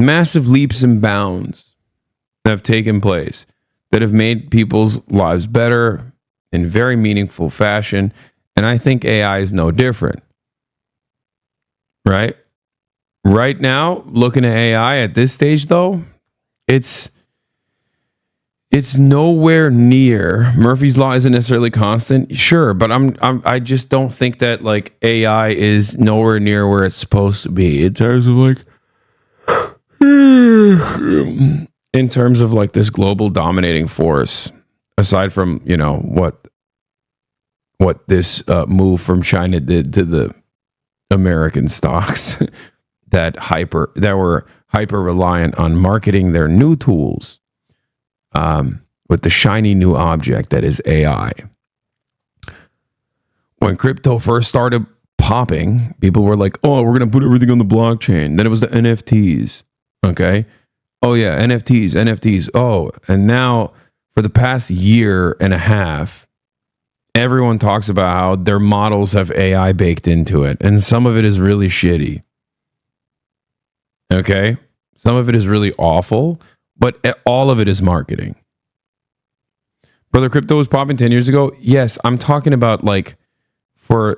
massive leaps and bounds have taken place that have made people's lives better in very meaningful fashion. And I think AI is no different. Right? Right now, looking at AI at this stage, though, it's nowhere near. Murphy's Law isn't necessarily constant, sure, but I just don't think that like AI is nowhere near where it's supposed to be in terms of like this global dominating force. Aside from what this move from China did to the American stocks that were hyper reliant on marketing their new tools. With the shiny new object that is AI. When crypto first started popping, people were like, oh, we're going to put everything on the blockchain. Then it was the NFTs. Okay. Oh, yeah, NFTs. Oh, and now for the past year and a half, everyone talks about how their models have AI baked into it. And some of it is really shitty. Okay. Some of it is really awful. But all of it is marketing. Brother, crypto was popping 10 years ago. Yes, I'm talking about we're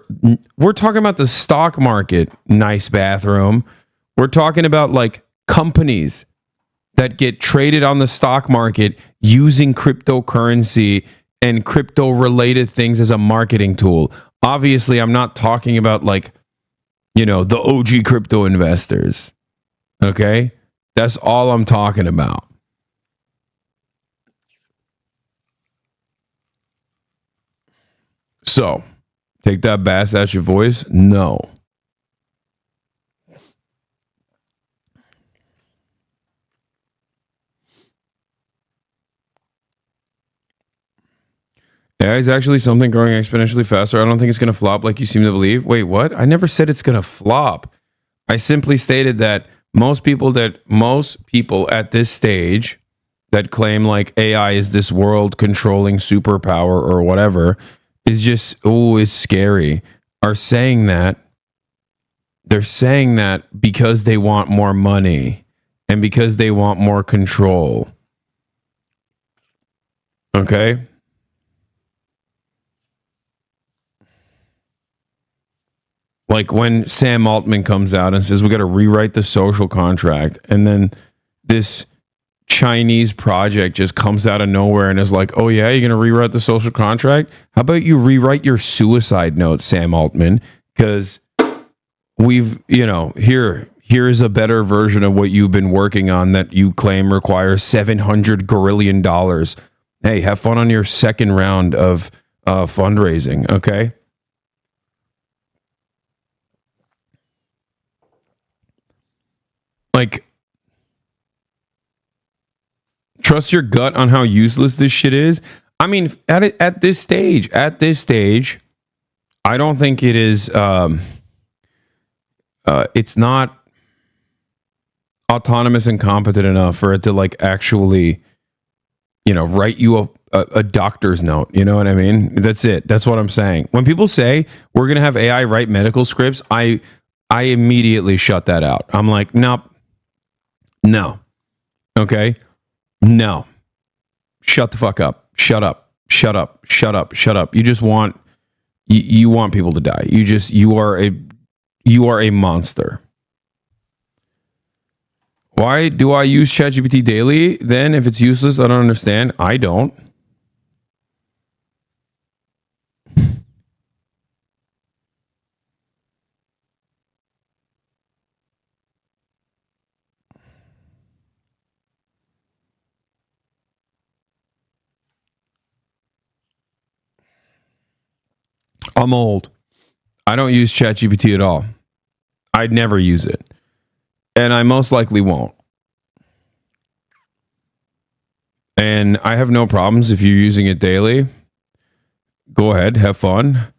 talking about the stock market, nice bathroom. We're talking about like companies that get traded on the stock market using cryptocurrency and crypto related things as a marketing tool. Obviously, I'm not talking about the OG crypto investors. Okay? That's all I'm talking about. So, take that bass at your voice? No. AI is actually something growing exponentially faster. I don't think it's going to flop like you seem to believe. Wait, what? I never said it's going to flop. I simply stated that most people at this stage that claim like AI is this world controlling superpower or whatever is just, it's scary, are saying that. They're saying that because they want more money and because they want more control. Okay? Like when Sam Altman comes out and says, we got to rewrite the social contract. And then this Chinese project just comes out of nowhere and is like, oh yeah, you're going to rewrite the social contract? How about you rewrite your suicide note, Sam Altman? Because we've, here is a better version of what you've been working on that you claim requires $700 grillion. Hey, have fun on your second round of fundraising, okay? Like, trust your gut on how useless this shit is. I mean, at this stage, I don't think it is. It's not autonomous and competent enough for it to like actually, write you a doctor's note. You know what I mean? That's it. That's what I'm saying. When people say we're gonna have AI write medical scripts, I immediately shut that out. I'm like, nope. No. Okay? No. Shut the fuck up. Shut up. Shut up. Shut up. Shut up. You just want you want people to die. You are a monster. Why do I use ChatGPT daily? Then if it's useless, I don't understand. I don't. I'm old. I don't use ChatGPT at all. I'd never use it. And I most likely won't. And I have no problems if you're using it daily. Go ahead, have fun.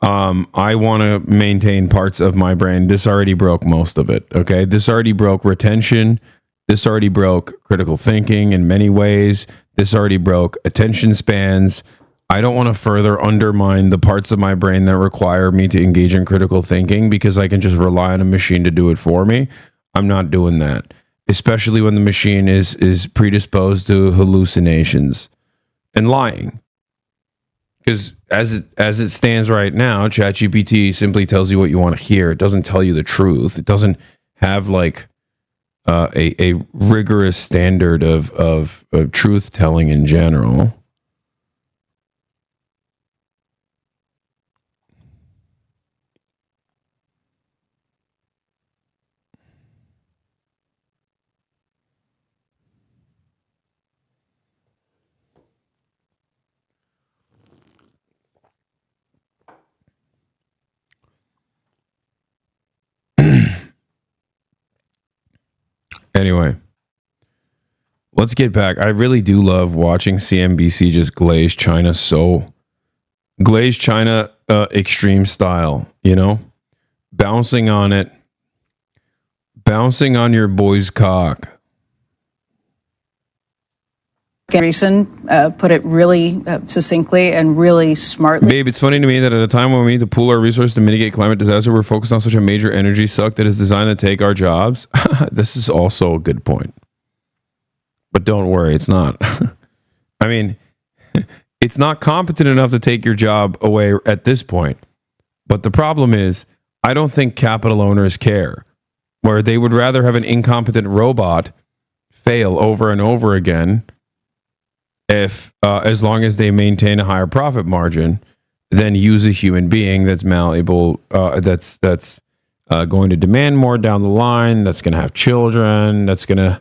I want to maintain parts of my brain. This already broke most of it. Okay. This already broke retention. This already broke critical thinking in many ways. This already broke attention spans. I don't want to further undermine the parts of my brain that require me to engage in critical thinking because I can just rely on a machine to do it for me. I'm not doing that. especially when the machine is predisposed to hallucinations and lying. Because as it stands right now, ChatGPT simply tells you what you want to hear. It doesn't tell you the truth. It doesn't have like a rigorous standard of truth telling in general. Anyway, let's get back. I really do love watching CNBC just glaze China extreme style, you know? Bouncing on it. Bouncing on your boy's cock. Put it really succinctly and really smartly. Babe, it's funny to me that at a time when we need to pool our resources to mitigate climate disaster, we're focused on such a major energy suck that is designed to take our jobs. This is also a good point. But don't worry, it's not. I mean, it's not competent enough to take your job away at this point. But the problem is, I don't think capital owners care, where they would rather have an incompetent robot fail over and over again if as long as they maintain a higher profit margin, then use a human being that's malleable, that's going to demand more down the line, that's going to have children, that's going to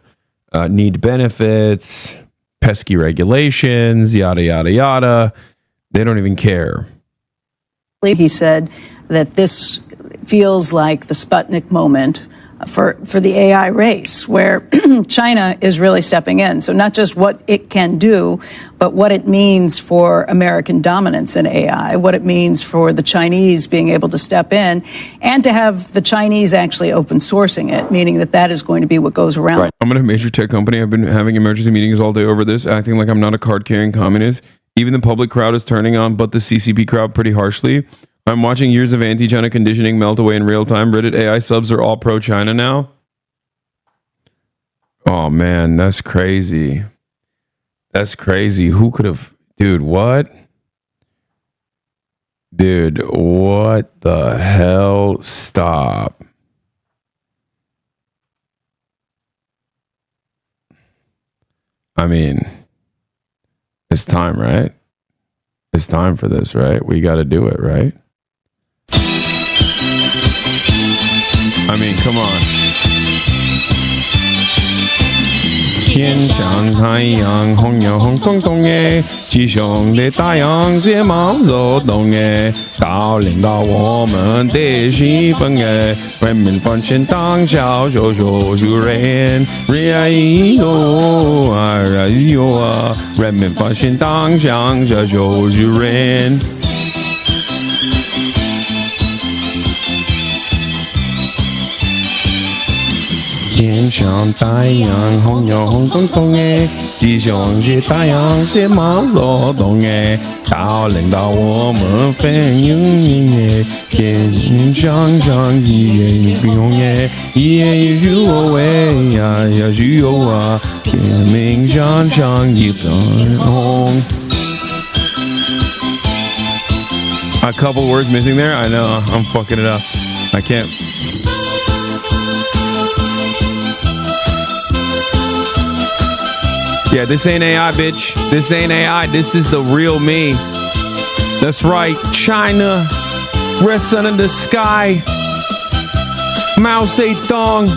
need benefits, pesky regulations, yada, yada, yada. They don't even care. He said that this feels like the Sputnik moment for the AI race, where China is really stepping in. So not just what it can do, but what it means for American dominance in AI, what it means for the Chinese being able to step in, and to have the Chinese actually open sourcing it, meaning that that is going to be what goes around. Right. I'm at a major tech company. I've been having emergency meetings all day over this, acting like I'm not a card-carrying communist. Even the public crowd is turning on, but the CCP crowd pretty harshly. I'm watching years of anti-China conditioning melt away in real time. Reddit AI subs are all pro-China now. Oh, man, that's crazy. That's crazy. Who could have... Dude, what? Dude, what the hell? Stop. I mean, it's time, right? It's time for this, right? We got to do it, right? I mean, come on. 天上太阳红呀红彤彤耶，鸡胸的太阳睫毛肉冻耶，到领导我们的气氛耶，人民放钱当小手手就人，人哟啊哟啊，人民放钱当小手就人。天上太阳红呀红彤彤耶，鸡胸是太阳睫毛肉冻耶，到领导我们分营耶，天上上一夜不用耶，一夜一句我为呀呀句有啊，天明上上一灯红。A couple words missing there. I know I'm fucking it up. I can't. Yeah, this ain't AI, bitch. This ain't AI. This is the real me. That's right. China. Red sun in the sky. Mao Zedong.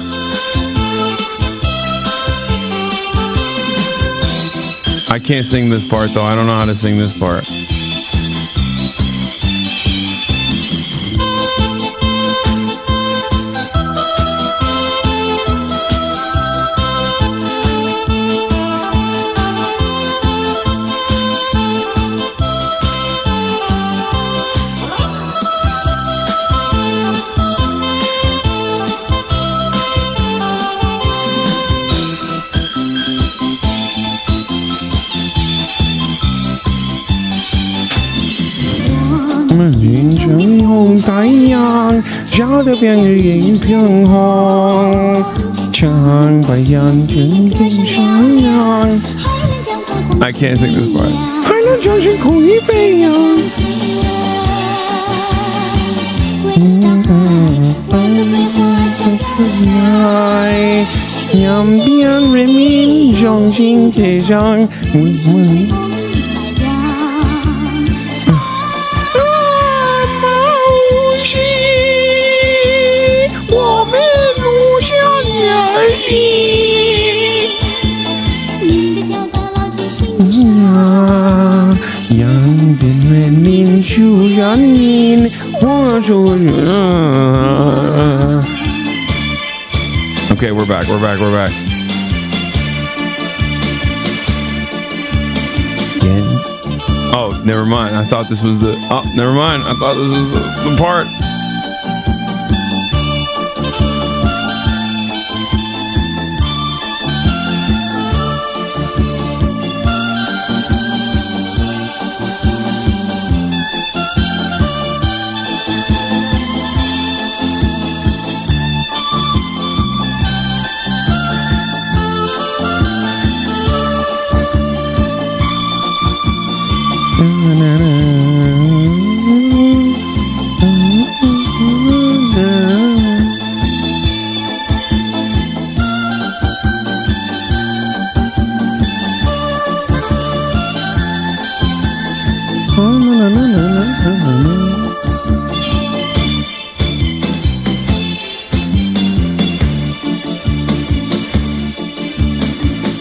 I can't sing this part, though. I don't know how to sing this part. I can't sing this part. 海浪中是空翼飞扬。两边人民相信铁上。我们路向而行。两边人民就像你，我说。Okay, we're back. Again. Oh, never mind. I thought this was the. Oh, never mind. I thought this was the part.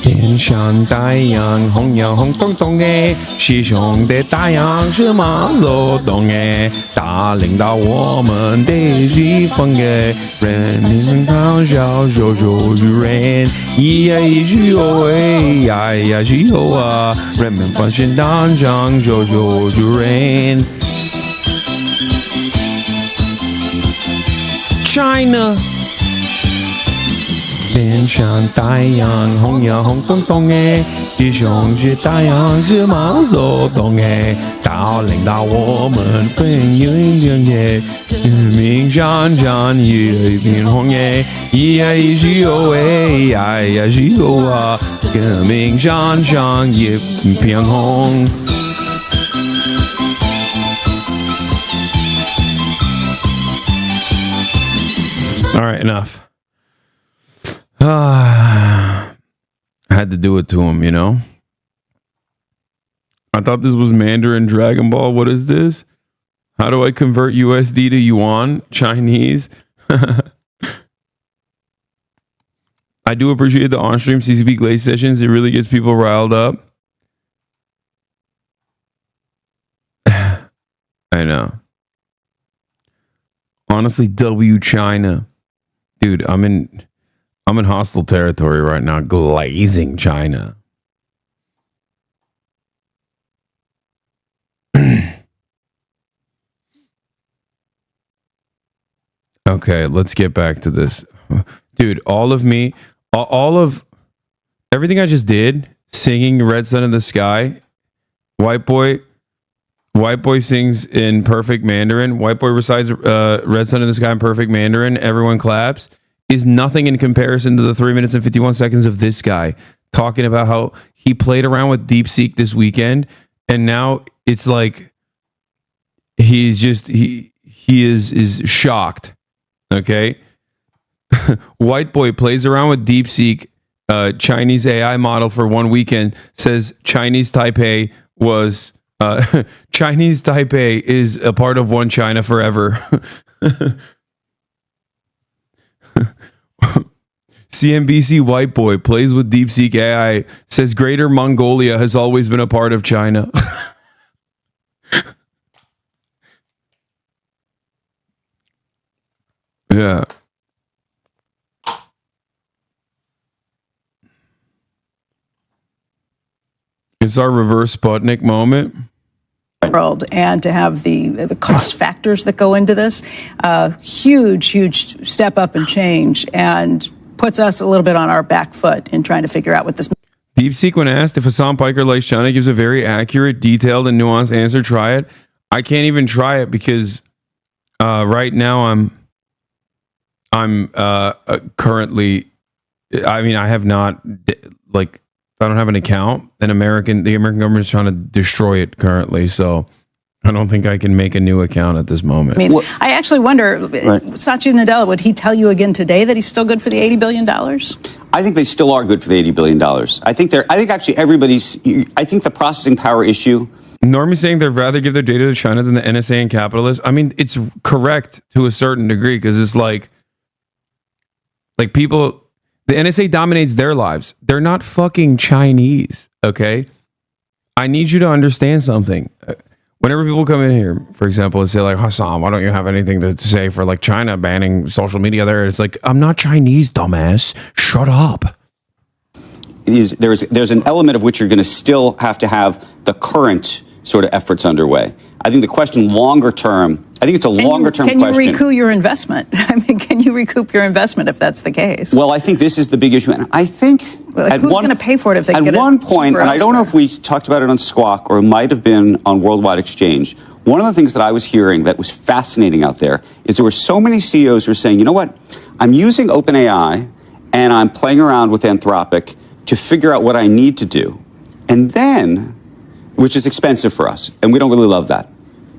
天上太阳红呀红彤彤诶，西兄的太阳是马走动诶，他领导我们的地方诶，人民高笑手手举人，咿呀咿去哟喂呀呀去哟啊，人民欢喜当场手手举人。China。天上太阳红呀红彤彤诶，西兄是太阳是马走动诶，他领导我们分云云诶，人民上上一片红诶，咿呀咿西哟喂呀呀西哟啊，革命上上一片红。All right, enough. I had to do it to him, you know? I thought this was Mandarin Dragon Ball. What is this? How do I convert USD to yuan? Chinese? I do appreciate the on-stream CCP glaze sessions. It really gets people riled up. I know. Honestly, W China. Dude, I'm in hostile territory right now, glazing China. Okay, let's get back to this. Dude, all of everything I just did, singing Red Sun in the Sky, White Boy sings in perfect Mandarin, White Boy recites Red Sun in the Sky in perfect Mandarin, everyone claps, is nothing in comparison to the 3 minutes and 51 seconds of this guy talking about how he played around with DeepSeek this weekend, and now it's like he's just he is shocked. Okay. White Boy plays around with DeepSeek, Chinese AI model for 1 weekend, says Chinese Taipei was Chinese Taipei is a part of one China forever. CNBC White Boy plays with DeepSeek AI, says Greater Mongolia has always been a part of China. Yeah. It's our reverse Sputnik moment. World, and to have the cost factors that go into this, huge step up and change, and puts us a little bit on our back foot in trying to figure out what this. DeepSeek, when asked if Hassan Piker likes China, gives a very accurate, detailed, and nuanced answer. Try it. I can't even try it because right now I'm currently I mean, I have not, like, I don't have an account, and the American government is trying to destroy it currently. So I don't think I can make a new account at this moment. I mean, I actually wonder, Satya Nadella, would he tell you again today that he's still good for the $80 billion? I think they still are good for the $80 billion. I think actually I think the processing power issue. Normie's saying they'd rather give their data to China than the NSA and capitalists. I mean, it's correct to a certain degree, because it's like people, the NSA dominates their lives. They're not fucking Chinese, okay? I need you to understand something. Whenever people come in here, for example, and say like, Hassan, why don't you have anything to say for like China banning social media there? It's like, I'm not Chinese, dumbass. Shut up. There's an element of which you're going to still have to have the current sort of efforts underway. I think the question longer term, I think it's a longer term question. Can you recoup your investment? I mean, can you recoup your investment if that's the case? Well, I think this is the big issue. And I think who's going to pay for it if they get it? At one point, and I don't know if we talked about it on Squawk or it might have been on Worldwide Exchange, one of the things that I was hearing that was fascinating out there is there were so many CEOs who were saying, you know what, I'm using OpenAI and I'm playing around with Anthropic to figure out what I need to do. And then, which is expensive for us, and we don't really love that.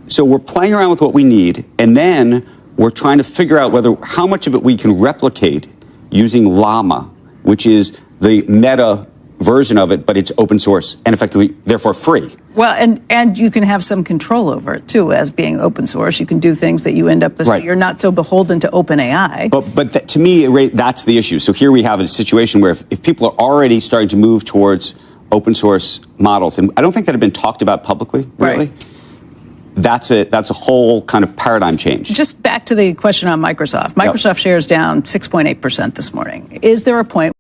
So we're playing around with what we need, and then we're trying to figure out how much of it we can replicate using Llama, which is the meta version of it, but it's open source and effectively, therefore, free. Well, and you can have some control over it, too, as being open source. You can do things that you end up, so you're not so beholden to OpenAI. But to me, that's the issue. So here we have a situation where if people are already starting to move towards open source models, and I don't think that have been talked about publicly, really. Right. That's a whole kind of paradigm change. Just back to the question on Microsoft. Microsoft shares down 6.8% this morning. Is there a point